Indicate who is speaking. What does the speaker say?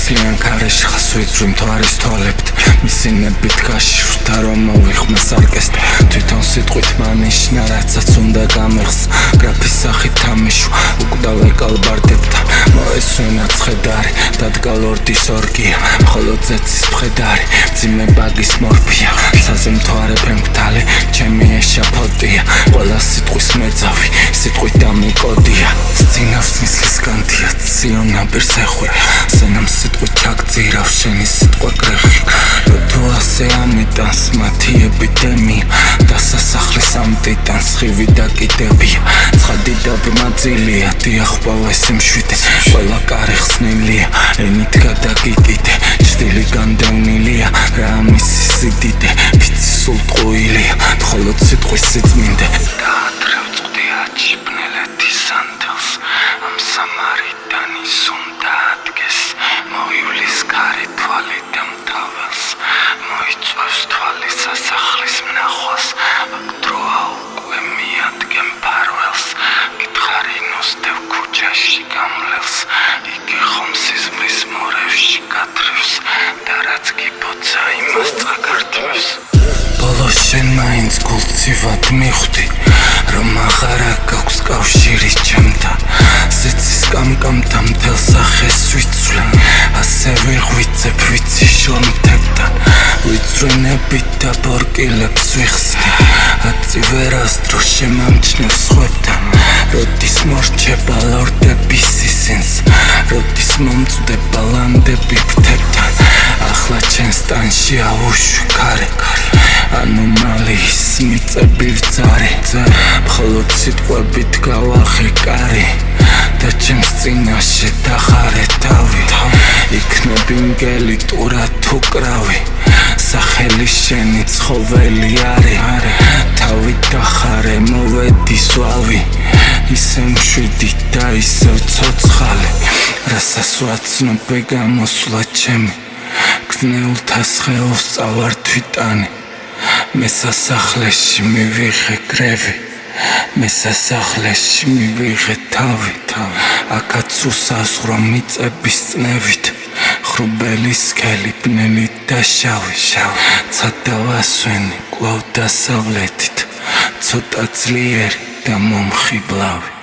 Speaker 1: Ძლიან ქარეში ხას ვიწვი მთვარის თვალებთ მისინებით გაშიშვდა რომ მოვიხმე სარკესტ თვითონ სიტყვით მანიშნა რაცაც უნდა გამეხს გრაფის სახით თამიშვა უკვდავ ეკალბარდებთან მოესვენა ცხედარი დადგა ლორდის ორგია მხოლოდ ზეცის მხედარი მძიმე ბაგის მორფია ცაზე მთვარე ფემფთალი ჩემი ეშაფოტია ყველა სიტყვის მეძავი სიტყვით დამიკოდია სცინავს მისლის განთია ციონაბერს ეხვია სენამ სიტყვით ჩაგწირავს შენი სიტყვა გრეხი თუ ასე ამიტანს მათი ეპიდემია დასასახლის ამტიტან სხივი დაკიდებია ცხადი და ბრმაძილია დიახბავ ეს მშვიდე ყველა კარი ხსნილია ენით გადაგიკიდე ჭრილი განდევნილია რა მისი სიდიდე ფიცი სულ ტყუილია მხოლოდ სიტყვის სიწმინდე დაადრევ წყვდია ჩიბნელეთის ანთელს ამ სამარიდან ის უნდა ადგეს მოივლის კარი თვალი და მთაველს მოიწვევს თვალი სასახლის მნახვალს აქ დროა უკვე მიადგენ ფარველს გითხარი ნოსდევ ქუჩაში გამლელს იგი ხომ სიზმრის მორევში გათრევს და რაც გიბოცა იმას წაგართვევს ბოლოს შენ მაინც გულწივად მიხვდი რომ აღარა გაქვს კავშირი ჩემთან სიცის კამკამთა მთელ სახეს ვიცვლე ასე ვიღვიძებ ვიცი შლამთებთან ვიწვრენებით და ბორკილებს ვიხსნი აწი ვერას დრო შემამჩნევს ხვებთან როდის მორჩება ლორდების ისინს როდის მომწვდება ლანდები ფრთებთან ახლა ჩემს ტანში აუშვი ქარი ანომალიის მიწები ვძარი მხოლოდ სიტყვებით გავახე კარი და ჩემს წინაშე დახარე თავი იქნები მგელი ტურა თუ კრავი სახელი შენი ცხოველი არის თავი დახარე მოვედი სვავი ისე მშვიდი და ისევ ცოცხალი რასაც ვაცნობე გამოსვლა ჩემი გზნეულთა სხეულს წავართვიტანი მე სასახლეში მივიღე გრევი მე სასახლეში მივიღე თავი აქაც უსაზღვრო მიწების წნევით ხრუბელი სქელი ბნელით და შავი ცადა ვასვენი კვლავ დასავლეთით ცოტა ძლიერი და მომხიბლავი